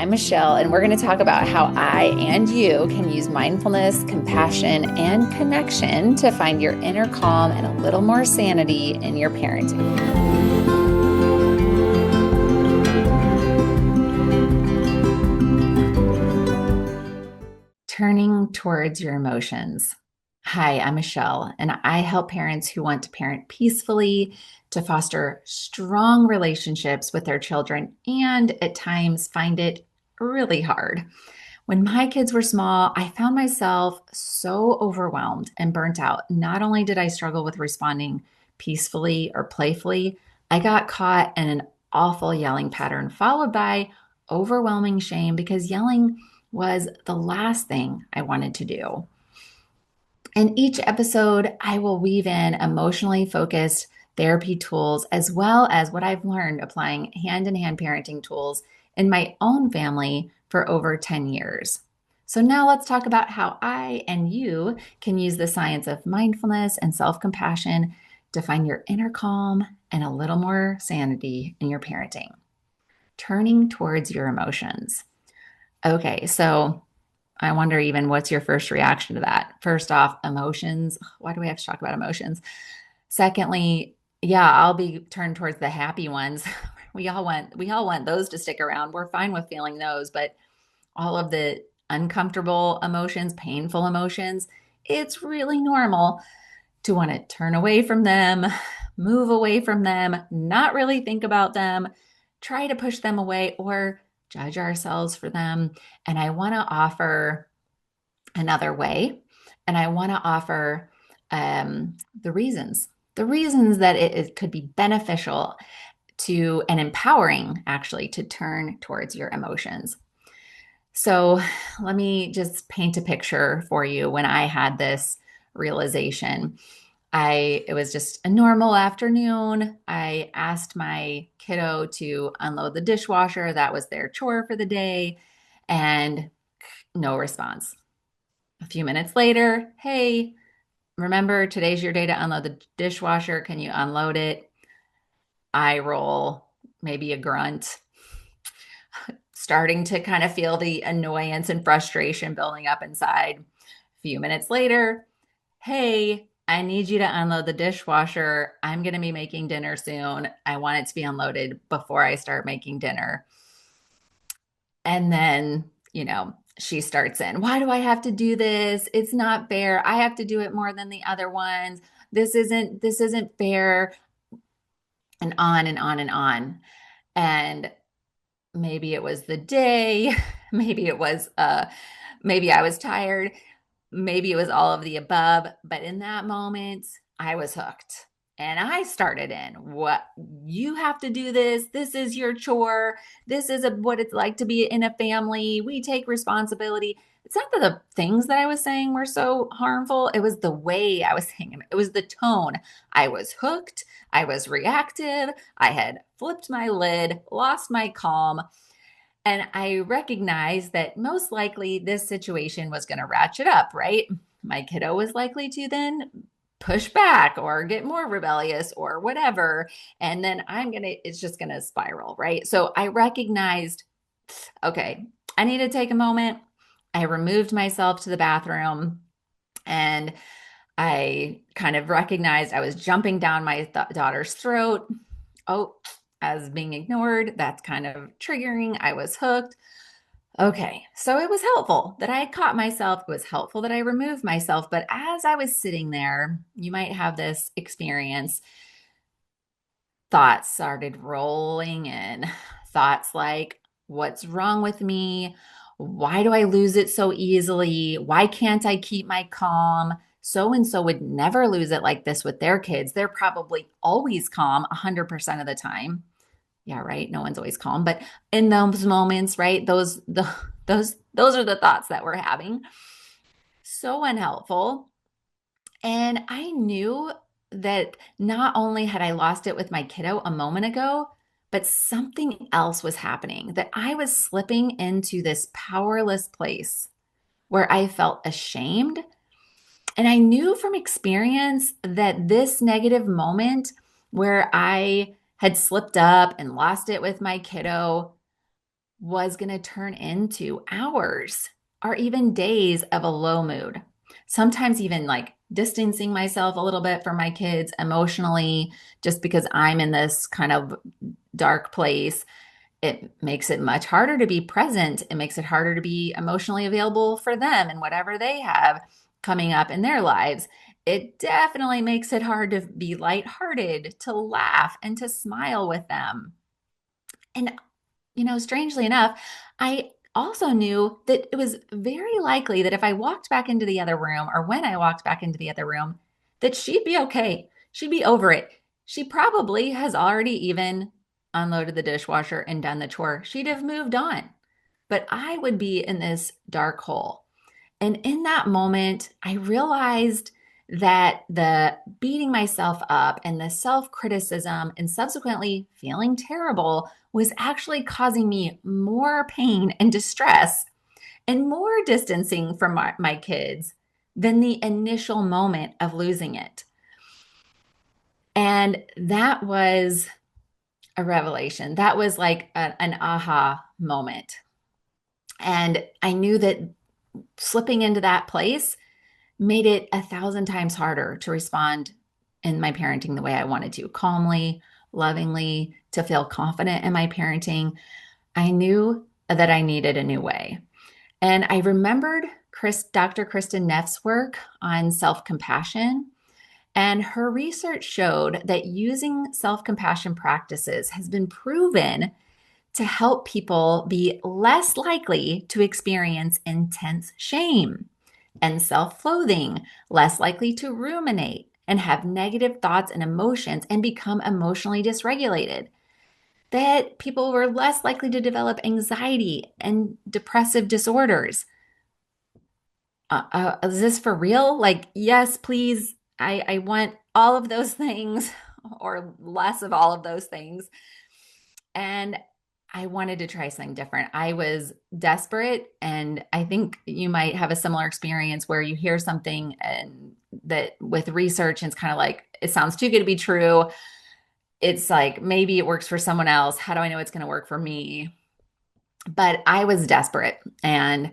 I'm Michelle, and we're going to talk about how I and you can use mindfulness, compassion, and connection to find your inner calm and a little more sanity in your parenting. Turning towards your emotions. Hi, I'm Michelle, and I help parents who want to parent peacefully, to foster strong relationships with their children, and at times find it really hard. When my kids were small, I found myself so overwhelmed and burnt out. Not only did I struggle with responding peacefully or playfully, I got caught in an awful yelling pattern, followed by overwhelming shame because yelling was the last thing I wanted to do. In each episode, I will weave in emotionally focused therapy tools as well as what I've learned applying hand in hand parenting tools in my own family for over 10 years. So, now let's talk about how I and you can use the science of mindfulness and self compassion to find your inner calm and a little more sanity in your parenting. Turning towards your emotions. Okay, so I wonder even what's your first reaction to that? First off, emotions. Why do we have to talk about emotions? Secondly, yeah, I'll be turned towards the happy ones. We all want those to stick around. We're fine with feeling those, but all of the uncomfortable emotions, painful emotions, it's really normal to want to turn away from them, move away from them, not really think about them, try to push them away or judge ourselves for them. And I want to offer another way. And I want to offer the reasons that it could be beneficial to and empowering actually to turn towards your emotions. So let me just paint a picture for you when I had this realization. It was just a normal afternoon. I asked my kiddo to unload the dishwasher. That was their chore for the day, and no response. A few minutes later, hey, remember today's your day to unload the dishwasher. Can you unload it? Eye roll, maybe a grunt, starting to kind of feel the annoyance and frustration building up inside. A few minutes later, hey, I need you to unload the dishwasher. I'm going to be making dinner soon. I want it to be unloaded before I start making dinner. And then, she starts in, why do I have to do this? It's not fair. I have to do it more than the other ones. This isn't fair. And on and on and on. And maybe it was the day, maybe it was maybe I was tired, maybe it was all of the above, but in that moment, I was hooked. And I started in, what, you have to do this. This is your chore. This is what it's like to be in a family. We take responsibility. It's not that the things that I was saying were so harmful. It was the way I was saying them. It was the tone. I was hooked. I was reactive. I had flipped my lid, lost my calm. And I recognized that most likely this situation was going to ratchet up, right? My kiddo was likely to then push back or get more rebellious or whatever. And then it's just going to spiral, right? So I recognized, okay, I need to take a moment. I removed myself to the bathroom and I kind of recognized I was jumping down my daughter's throat. Oh, I was being ignored. That's kind of triggering. I was hooked. Okay, so it was helpful that I caught myself. It was helpful that I removed myself. But as I was sitting there, you might have this experience. Thoughts started rolling in. Thoughts like, what's wrong with me? Why do I lose it so easily? Why can't I keep my calm? So and so would never lose it like this with their kids. They're probably always calm 100% of the time. Yeah, right. No one's always calm, but in those moments, right? Those are the thoughts that we're having. So unhelpful. And I knew that not only had I lost it with my kiddo a moment ago, but something else was happening, that I was slipping into this powerless place where I felt ashamed. And I knew from experience that this negative moment where I had slipped up and lost it with my kiddo was going to turn into hours or even days of a low mood. Sometimes even like distancing myself a little bit from my kids emotionally, just because I'm in this kind of dark place. It makes it much harder to be present. It makes it harder to be emotionally available for them and whatever they have coming up in their lives. It definitely makes it hard to be lighthearted, to laugh, and to smile with them. And strangely enough, I also knew that it was very likely that if I walked back into the other room, or when I walked back into the other room, that she'd be okay. She'd be over it. She probably has already even unloaded the dishwasher and done the chore. She'd have moved on. But I would be in this dark hole. And in that moment, I realized that the beating myself up and the self criticism and subsequently feeling terrible was actually causing me more pain and distress and more distancing from my kids than the initial moment of losing it. And that was a revelation. That was like an aha moment. And I knew that slipping into that place made it 1,000 times harder to respond in my parenting the way I wanted to, calmly, lovingly, to feel confident in my parenting. I knew that I needed a new way. And I remembered Dr. Kristen Neff's work on self compassion. And her research showed that using self compassion practices has been proven to help people be less likely to experience intense shame and self loathing, less likely to ruminate and have negative thoughts and emotions and become emotionally dysregulated. That people were less likely to develop anxiety and depressive disorders. Is this for real? Like, yes, please. I want all of those things or less of all of those things. And I wanted to try something different. I was desperate, and I think you might have a similar experience where you hear something and that with research, and it's kind of like it sounds too good to be true. It's like maybe it works for someone else. How do I know it's going to work for me? But I was desperate, and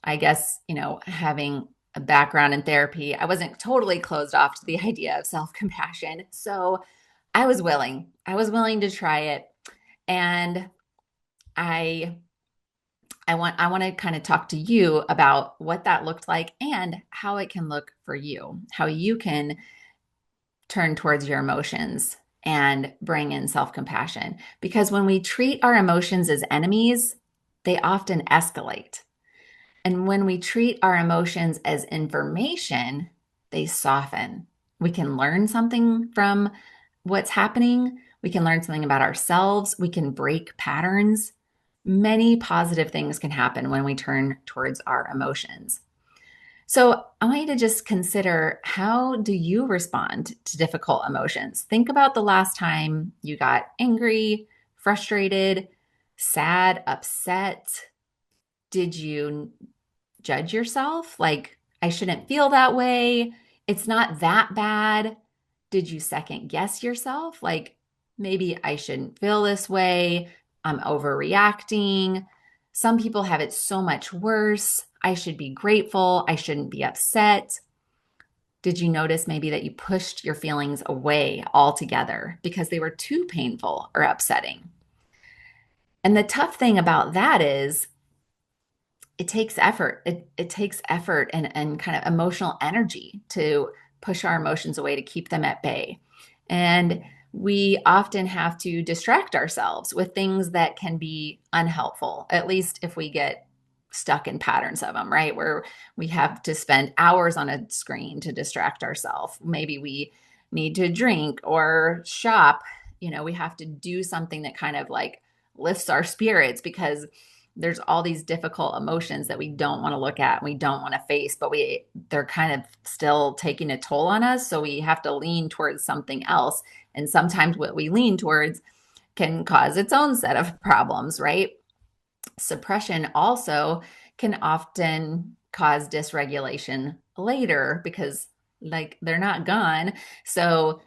I guess, having a background in therapy, I wasn't totally closed off to the idea of self-compassion. So I was willing. I was willing to try it. And I I want to kind of talk to you about what that looked like and how it can look for you, how you can turn towards your emotions and bring in self-compassion. Because when we treat our emotions as enemies, they often escalate. And when we treat our emotions as information, they soften. We can learn something from what's happening. We can learn something about ourselves. We can break patterns. Many positive things can happen when we turn towards our emotions. So I want you to just consider, how do you respond to difficult emotions? Think about the last time you got angry, frustrated, sad, upset. Did you judge yourself? Like, I shouldn't feel that way. It's not that bad. Did you second guess yourself? Like, maybe I shouldn't feel this way. I'm overreacting. Some people have it so much worse. I should be grateful. I shouldn't be upset. Did you notice maybe that you pushed your feelings away altogether because they were too painful or upsetting? And the tough thing about that is it takes effort. It takes effort and kind of emotional energy to push our emotions away, to keep them at bay. And we often have to distract ourselves with things that can be unhelpful, at least if we get stuck in patterns of them, right? Where we have to spend hours on a screen to distract ourselves. Maybe we need to drink or shop. We have to do something that kind of like lifts our spirits, because there's all these difficult emotions that we don't want to look at, we don't want to face, but they're kind of still taking a toll on us. So we have to lean towards something else. And sometimes what we lean towards can cause its own set of problems, right? Suppression also can often cause dysregulation later, because like they're not gone. So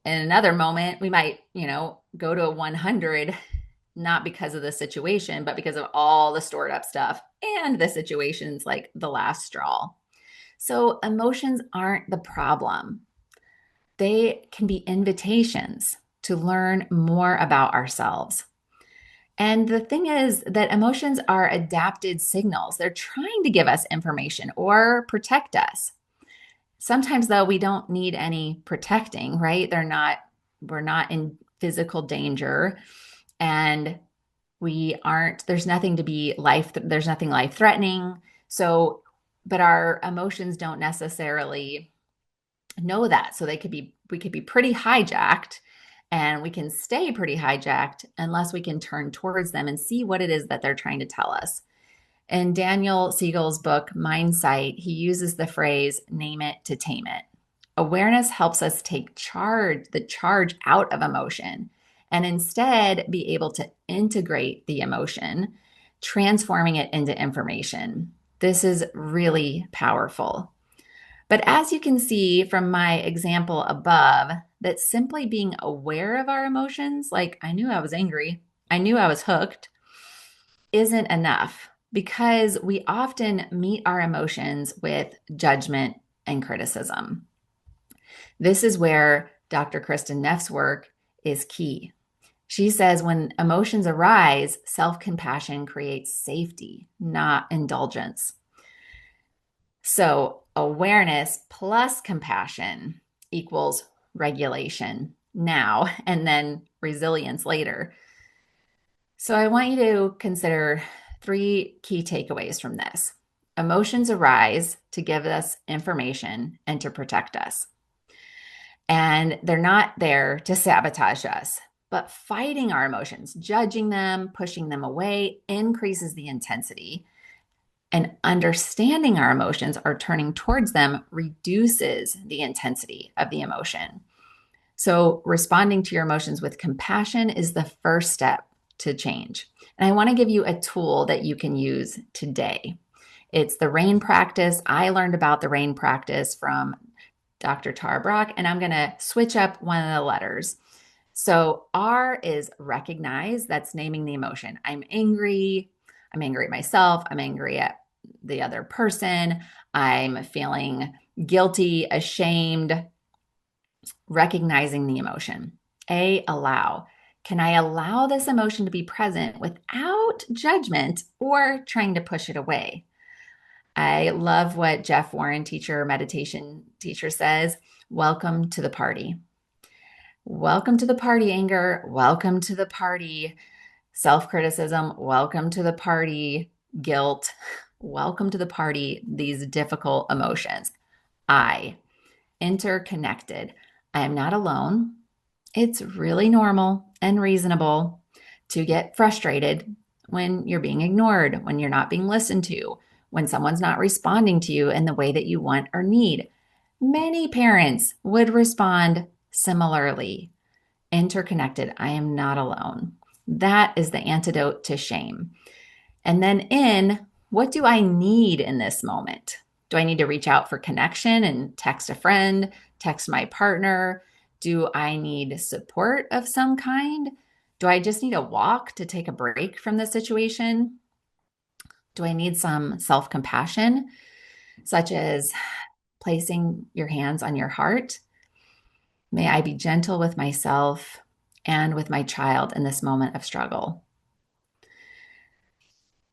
in another moment, we might, go to a 100 not because of the situation, but because of all the stored up stuff and the situation's like the last straw. So emotions aren't the problem. They can be invitations to learn more about ourselves. And the thing is that emotions are adapted signals. They're trying to give us information or protect us. Sometimes, though, we don't need any protecting, right? We're not in physical danger, and there's nothing life threatening. So, but our emotions don't necessarily know that. So we could be pretty hijacked, and we can stay pretty hijacked unless we can turn towards them and see what it is that they're trying to tell us. In Daniel Siegel's book, Mindsight, he uses the phrase, name it to tame it. Awareness helps us take the charge out of emotion, and instead be able to integrate the emotion, transforming it into information. This is really powerful. But as you can see from my example above, that simply being aware of our emotions, like I knew I was angry, I knew I was hooked, isn't enough because we often meet our emotions with judgment and criticism. This is where Dr. Kristen Neff's work is key. She says when emotions arise, self compassion creates safety, not indulgence. So, awareness plus compassion equals regulation now and then resilience later. So, I want you to consider three key takeaways from this. Emotions arise to give us information and to protect us. And they're not there to sabotage us, but fighting our emotions, judging them, pushing them away increases the intensity. And understanding our emotions or turning towards them reduces the intensity of the emotion. So, responding to your emotions with compassion is the first step to change. And I want to give you a tool that you can use today. It's the RAIN practice. I learned about the RAIN practice from Dr. Tara Brach, and I'm going to switch up one of the letters. So, R is recognize, that's naming the emotion. I'm angry at myself. I'm angry at the other person. I'm feeling guilty, ashamed, recognizing the emotion. A, allow. Can I allow this emotion to be present without judgment or trying to push it away? I love what Jeff Warren, meditation teacher, says. Welcome to the party. Welcome to the party, anger. Welcome to the party, self-criticism. Welcome to the party, guilt. Welcome to the party, these difficult emotions. I, interconnected. I am not alone. It's really normal and reasonable to get frustrated when you're being ignored, when you're not being listened to, when someone's not responding to you in the way that you want or need. Many parents would respond similarly. Interconnected. I am not alone. That is the antidote to shame. And then what do I need in this moment? Do I need to reach out for connection and text a friend, text my partner? Do I need support of some kind? Do I just need a walk to take a break from the situation? Do I need some self compassion, such as placing your hands on your heart? May I be gentle with myself and with my child in this moment of struggle.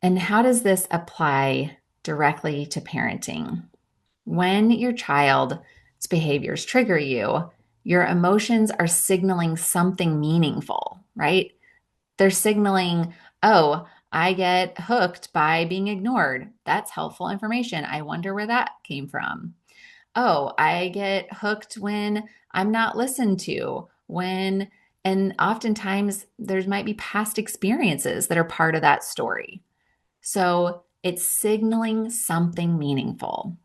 And how does this apply directly to parenting? When your child's behaviors trigger you, your emotions are signaling something meaningful, right? They're signaling, oh, I get hooked by being ignored. That's helpful information. I wonder where that came from. Oh, I get hooked when I'm not listened to, and oftentimes there might be past experiences that are part of that story. So it's signaling something meaningful.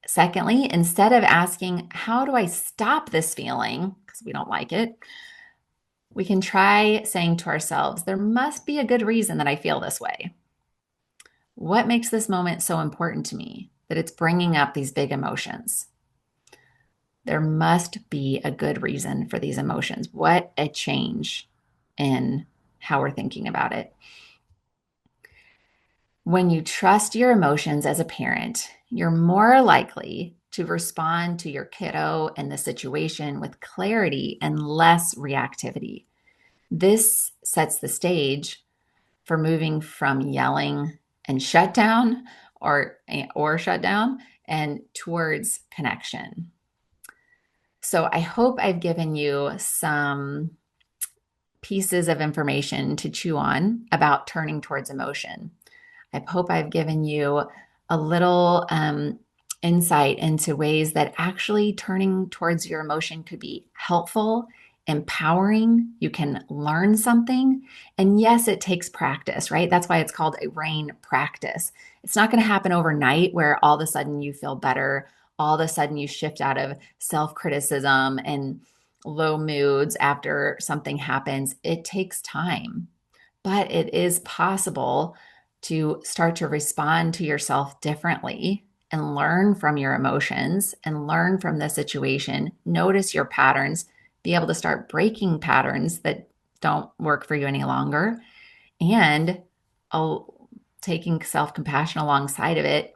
Secondly, instead of asking, how do I stop this feeling? Because we don't like it, we can try saying to ourselves, there must be a good reason that I feel this way. What makes this moment so important to me that it's bringing up these big emotions? There must be a good reason for these emotions. What a change in how we're thinking about it. When you trust your emotions as a parent, you're more likely to respond to your kiddo and the situation with clarity and less reactivity. This sets the stage for moving from yelling and shutdown or shut down and towards connection. So I hope I've given you some pieces of information to chew on about turning towards emotion. I hope I've given you a little insight into ways that actually turning towards your emotion could be helpful, empowering. You can learn something. And yes, it takes practice, right? That's why it's called a RAIN practice. It's not going to happen overnight where all of a sudden you feel better. All of a sudden you shift out of self criticism and low moods after something happens. It takes time, but it is possible to start to respond to yourself differently and learn from your emotions and learn from the situation, notice your patterns, be able to start breaking patterns that don't work for you any longer, and taking self compassion alongside of it.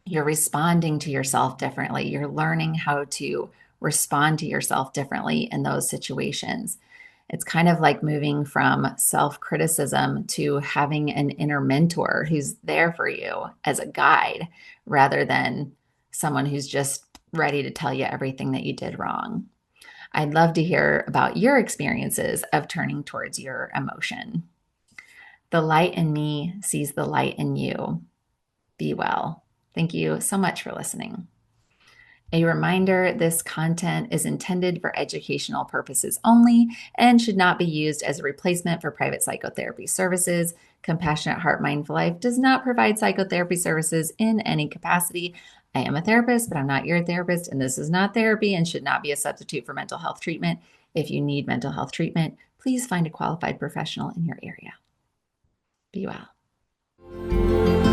You're responding to yourself differently. You're learning how to respond to yourself differently in those situations. It's kind of like moving from self criticism to having an inner mentor who's there for you as a guide rather than someone who's just ready to tell you everything that you did wrong. I'd love to hear about your experiences of turning towards your emotion. The light in me sees the light in you. Be well. Thank you so much for listening. A reminder, this content is intended for educational purposes only and should not be used as a replacement for private psychotherapy services. Compassionate Heart Mindful Life does not provide psychotherapy services in any capacity. I am a therapist, but I'm not your therapist, and this is not therapy and should not be a substitute for mental health treatment. If you need mental health treatment, please find a qualified professional in your area. Be well.